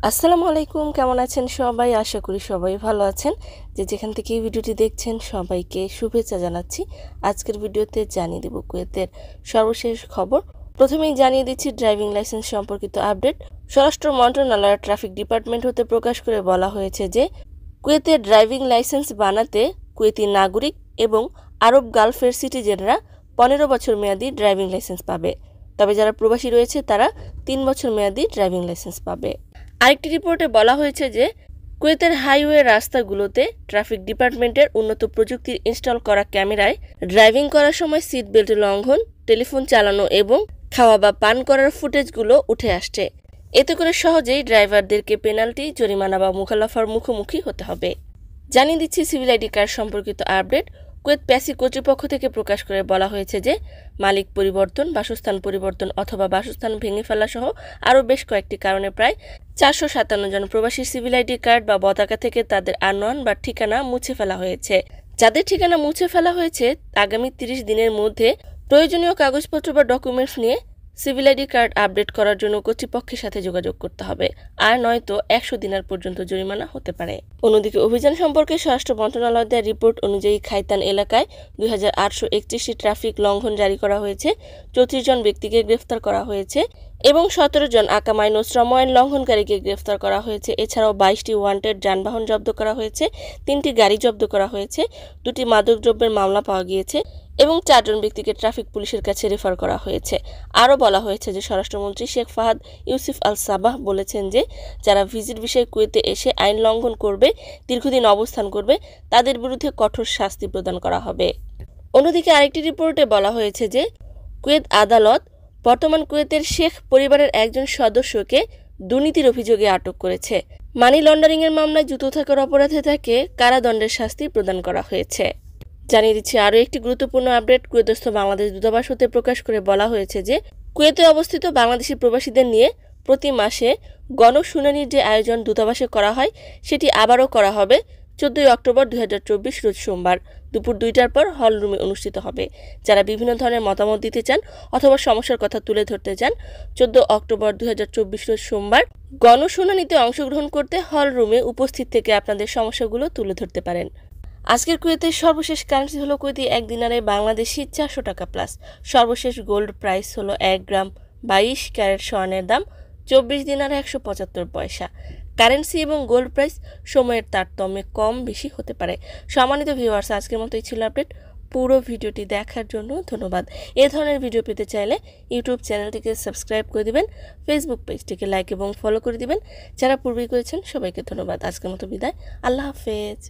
আসসালামু আলাইকুম, কেমন আছেন সবাই? আশা করি সবাই ভালো আছেন। যেখান থেকে এই ভিডিওটি দেখছেন সবাইকে শুভেচ্ছা জানাচ্ছি। আজকের ভিডিওতে জানিয়ে দেব কুয়েতের সর্বশেষ খবর। প্রথমেই জানিয়ে দিচ্ছি ড্রাইভিং লাইসেন্স সম্পর্কিত আপডেট। স্বরাষ্ট্র মন্ত্রণালয়ের ট্রাফিক ডিপার্টমেন্ট হতে প্রকাশ করে বলা হয়েছে যে কুয়েতের ড্রাইভিং লাইসেন্স বানাতে কুয়েতি নাগরিক এবং আরব গালফের সিটিজেনরা 15 বছর মেয়াদী ড্রাইভিং লাইসেন্স পাবে। তবে যারা প্রবাসী রয়েছে তারা 3 বছর মেয়াদী ড্রাইভিং লাইসেন্স পাবে। আরেকটি রিপোর্টে বলা হয়েছে যে কুয়েতের হাইওয়ে রাস্তাগুলোতে ট্রাফিক ডিপার্টমেন্টের উন্নত প্রযুক্তির ইনস্টল করা ক্যামেরায় ড্রাইভিং করার সময় সিট বেল্ট লঙ্ঘন, টেলিফোন চালানো এবং খাওয়া বা পান করার ফুটেজগুলো উঠে আসছে। এতে করে সহজেই ড্রাইভারদেরকে পেনাল্টি, জরিমানা বা মুখালাফার মুখোমুখি হতে হবে। জানিয়ে দিচ্ছি সিভিল আইডি কার্ড সম্পর্কিত আপডেট। কুয়েত প্যাসি কর্তৃপক্ষ থেকে প্রকাশ করে বলা হয়েছে যে মালিক পরিবর্তন, বাসস্থান পরিবর্তন অথবা বাসস্থান ভেঙে ফেলা সহ আরও বেশ কয়েকটি কারণে প্রায় 457 জন প্রবাসী সিভিল আইডি কার্ড বা পতাকা থেকে তাদের আনয়ন বা ঠিকানা মুছে ফেলা হয়েছে। যাদের ঠিকানা মুছে ফেলা হয়েছে আগামী 30 দিনের মধ্যে প্রয়োজনীয় কাগজপত্র বা ডকুমেন্টস নিয়ে সিভিল আইডি কার্ড আপডেট করার জন্য কর্তৃপক্ষের সাথসাথে যোগাযোগ করতে হবে, আর নয়তো 100 দিনার পর্যন্ত জরিমানা হতে পারে। অন্যদিকে অভিযান সম্পর্কে স্বরাষ্ট্র মন্ত্রণালয় দেওয়া রিপোর্ট অনুযায়ী খাইতান এলাকায় 2831টি ট্রাফিক লঙ্ঘন জারি করা হয়েছে, 34 জন ব্যক্তিকে গ্রেফতার করা হয়েছে এবং 17 জন আকামাইন ও শ্রম আইন লঙ্ঘনকারীকে গ্রেফতার করা হয়েছে। এছাড়াও 22টি ওয়ান্টেড যানবাহন জব্দ করা হয়েছে, 3টি গাড়ি জব্দ করা হয়েছে, 2টি মাদকদ্রব্যের মামলা পাওয়া গিয়েছে এবং 4 জন ব্যক্তিকে ট্রাফিক পুলিশের কাছে রেফার করা হয়েছে। আরও বলা হয়েছে যে স্বরাষ্ট্রমন্ত্রী শেখ ফাহাদ ইউসুফ আল সাবাহ বলেছেন যে যারা ভিজিট বিষয়ে কুয়েতে এসে আইন লঙ্ঘন করবে, দীর্ঘদিন অবস্থান করবে, তাদের বিরুদ্ধে কঠোর শাস্তি প্রদান করা হবে। অন্যদিকে আরেকটি রিপোর্টে বলা হয়েছে যে কুয়েত আদালত বর্তমান কুয়েতের শেখ পরিবারের একজন সদস্যকে দুর্নীতির অভিযোগে আটক করেছে। মানি লন্ডারিংয়ের মামলায় যুক্ত থাকার অপরাধে তাকে কারাদণ্ডের শাস্তি প্রদান করা হয়েছে। জানিয়ে দিচ্ছি আরও একটি গুরুত্বপূর্ণ আপডেট। কুয়েতস্থ বাংলাদেশ দূতাবাস হতে প্রকাশ করে বলা হয়েছে যে কুয়েতে অবস্থিত বাংলাদেশি প্রবাসীদের নিয়ে প্রতি মাসে গণশুনানির যে আয়োজন দূতাবাসে করা হয় সেটি আবারও করা হবে 14 অক্টোবর 2024 রোজ সোমবার দুপুর 2টার পর হল রুমে অনুষ্ঠিত হবে। যারা বিভিন্ন ধরনের মতামত দিতে চান অথবা সমস্যার কথা তুলে ধরতে চান 14 অক্টোবর 2024 রোজ সোমবার গণশুনানিতে অংশগ্রহণ করতে হল রুমে উপস্থিত থেকে আপনাদের সমস্যাগুলো তুলে ধরতে পারেন। আজকের কুয়েতের সর্বশেষ কারেন্সি হলো কুয়েতি 1 দিনারে বাংলাদেশি 400 টাকা প্লাস। সর্বশেষ গোল্ড প্রাইস হলো 1 গ্রাম 22 ক্যারেট স্বর্ণের দাম 24 দিনারে 175 পয়সা। কারেন্সি এবং গোল্ড প্রাইস সময়ের তারতম্যে কম বেশি হতে পারে। সম্মানিত ভিউয়ার্স, আজকের মতোই ছিল আপডেট। পুরো ভিডিওটি দেখার জন্য ধন্যবাদ। এই ধরনের ভিডিও পেতে চাইলে ইউটিউব চ্যানেলটিকে সাবস্ক্রাইব করে দিবেন, ফেসবুক পেজটিকে লাইক এবং ফলো করে দিবেন। যারা পূর্বেই করেছেন সবাইকে ধন্যবাদ। আজকের মতো বিদায়, আল্লাহ হাফেজ।